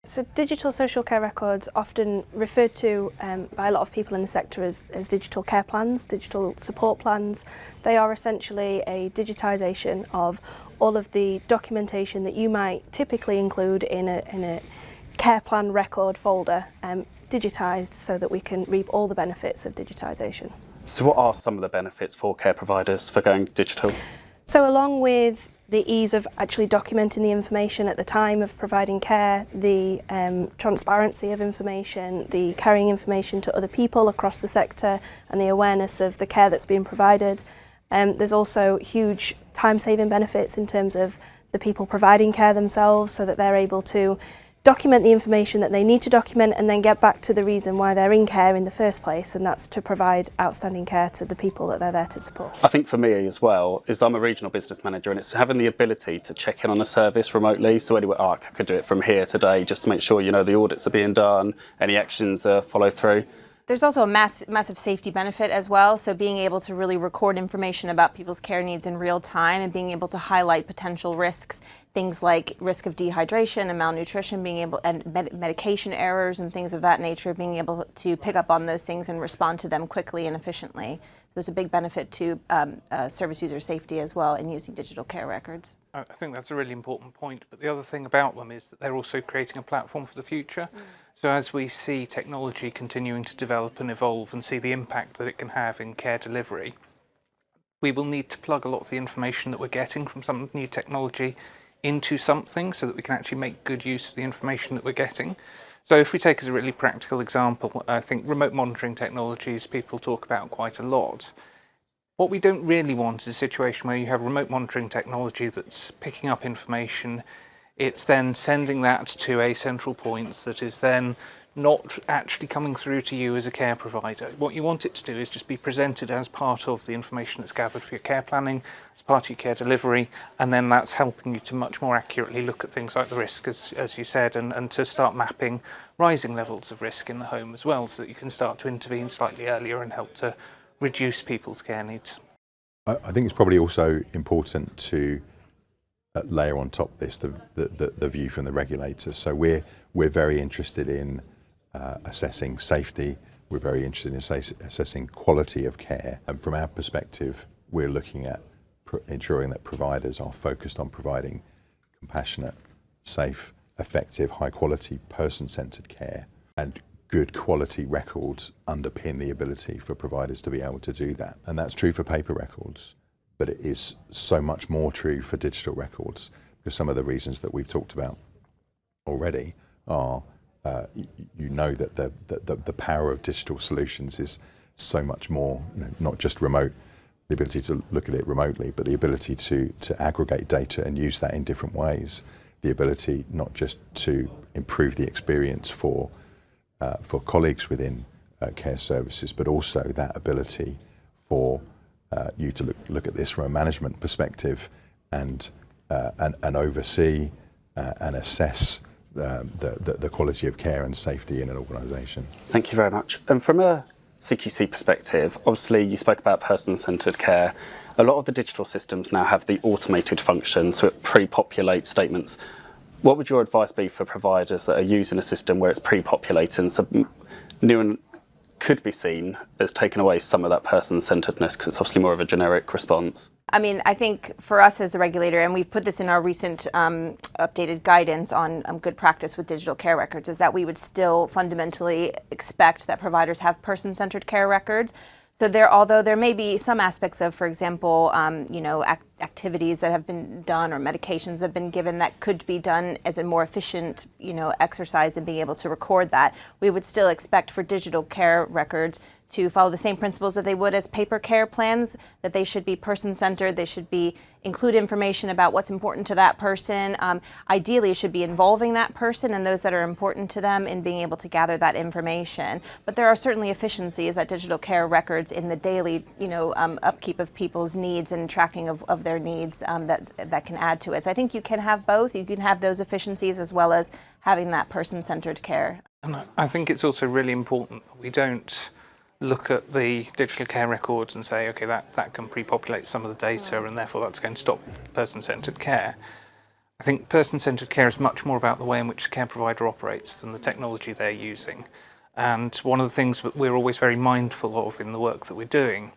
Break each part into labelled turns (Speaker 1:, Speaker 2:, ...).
Speaker 1: So digital social care records, often referred to by a lot of people in the sector as digital care plans, digital support plans. They are essentially a digitisation of all of the documentation that you might typically include in a care plan record folder, digitised so that we can reap all the benefits of digitisation.
Speaker 2: So what are some of the benefits for care providers for going digital?
Speaker 1: So along with the ease of actually documenting the information at the time of providing care, the transparency of information, the carrying information to other people across the sector and the awareness of the care that's being provided. There's also huge time-saving benefits in terms of the people providing care themselves, so that they're able to document the information that they need to document and then get back to the reason why they're in care in the first place, and that's to provide outstanding care to the people that they're there to support.
Speaker 2: I think for me as well is I'm a regional business manager, and it's having the ability to check in on a service remotely. So anyway, I could do it from here today just to make sure, you know, the audits are being done, any actions follow through.
Speaker 3: There's also a massive safety benefit as well, so being able to really record information about people's care needs in real time and being able to highlight potential risks, things like risk of dehydration and malnutrition, and medication errors and things of that nature, being able to pick up on those things and respond to them quickly and efficiently. So there's a big benefit to service user safety as well in using digital care records.
Speaker 4: I think that's a really important point, but the other thing about them is that they're also creating a platform for the future. So as we see technology continuing to develop and evolve and see the impact that it can have in care delivery, we will need to plug a lot of the information that we're getting from some new technology into something so that we can actually make good use of the information that we're getting. So if we take as a really practical example, I think remote monitoring technologies people talk about quite a lot. What we don't really want is a situation where you have remote monitoring technology that's picking up information, it's then sending that to a central point that is then not actually coming through to you as a care provider. What you want it to do is just be presented as part of the information that's gathered for your care planning, as part of your care delivery, and then that's helping you to much more accurately look at things like the risk, as you said, and to start mapping rising levels of risk in the home as well, so that you can start to intervene slightly earlier and help to reduce people's care needs.
Speaker 5: I think it's probably also important to layer on top this the view from the regulators. So we're very interested in assessing safety. We're very interested in assessing quality of care, and from our perspective, we're looking at ensuring that providers are focused on providing compassionate, safe, effective, high-quality, person-centred care, and good quality records underpin the ability for providers to be able to do that. And that's true for paper records, but it is so much more true for digital records, because some of the reasons that we've talked about already are, you know, that the power of digital solutions is so much more, you know, not just remote, the ability to look at it remotely, but the ability to aggregate data and use that in different ways, the ability not just to improve the experience for colleagues within care services, but also that ability for you to look at this from a management perspective and oversee and assess the quality of care and safety in an organisation.
Speaker 2: Thank you very much. And from a CQC perspective, obviously you spoke about person-centred care. A lot of the digital systems now have the automated function, so it pre-populates statements. What would your advice be for providers that are using a system where it's pre-populating, so new and could be seen as taking away some of that person-centeredness, because it's obviously more of a generic response?
Speaker 3: I mean, I think for us as the regulator, and we've put this in our recent updated guidance on good practice with digital care records, is that we would still fundamentally expect that providers have person-centered care records. So although there may be some aspects of, for example, you know, activities that have been done or medications have been given that could be done as a more efficient, you know, exercise in being able to record that, we would still expect for digital care records to follow the same principles that they would as paper care plans, that they should be person-centered, they should include information about what's important to that person. Ideally, it should be involving that person and those that are important to them in being able to gather that information. But there are certainly efficiencies that digital care records in the daily, you know, upkeep of people's needs and tracking of their needs that can add to it. So I think you can have both. You can have those efficiencies as well as having that person-centered care.
Speaker 4: And I think it's also really important that we don't look at the digital care records and say, okay, that can pre-populate some of the data and therefore that's going to stop person-centered care. I think person-centred care is much more about the way in which the care provider operates than the technology they're using. And one of the things that we're always very mindful of in the work that we're doing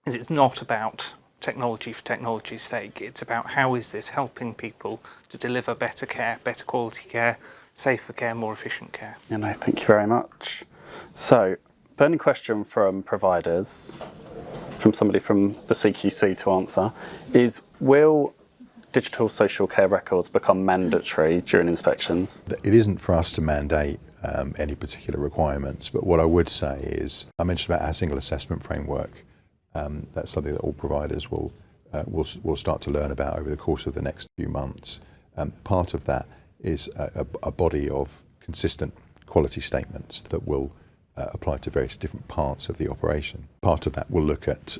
Speaker 4: is it's not about technology for technology's sake. It's about how is this helping people to deliver better care, better quality care, safer care, more efficient care.
Speaker 2: Yeah, no, thank you very much. So, burning question from providers, from somebody from the CQC to answer, is will digital social care records become mandatory during inspections?
Speaker 5: It isn't for us to mandate any particular requirements, but what I would say is, I mentioned about our single assessment framework. That's something that all providers will start to learn about over the course of the next few months. Part of that is a body of consistent quality statements that will apply to various different parts of the operation. Part of that will look at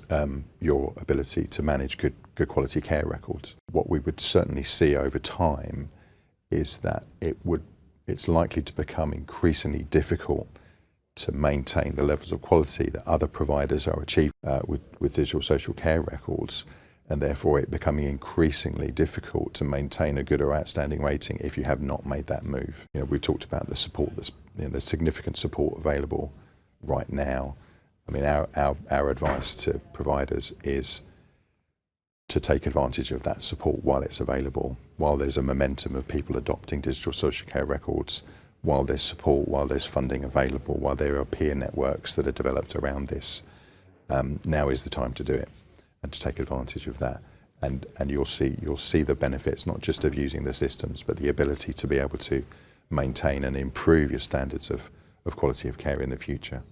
Speaker 5: your ability to manage good quality care records. What we would certainly see over time is that it's likely to become increasingly difficult to maintain the levels of quality that other providers are achieving with digital social care records, and therefore it becoming increasingly difficult to maintain a good or outstanding rating if you have not made that move. You know, we talked about the support there's significant support available right now. I mean, our advice to providers is to take advantage of that support while it's available, while there's a momentum of people adopting digital social care records, while there's support, while there's funding available, while there are peer networks that are developed around this. Now is the time to do it and to take advantage of that. And you'll see the benefits, not just of using the systems, but the ability to be able to maintain and improve your standards of quality of care in the future.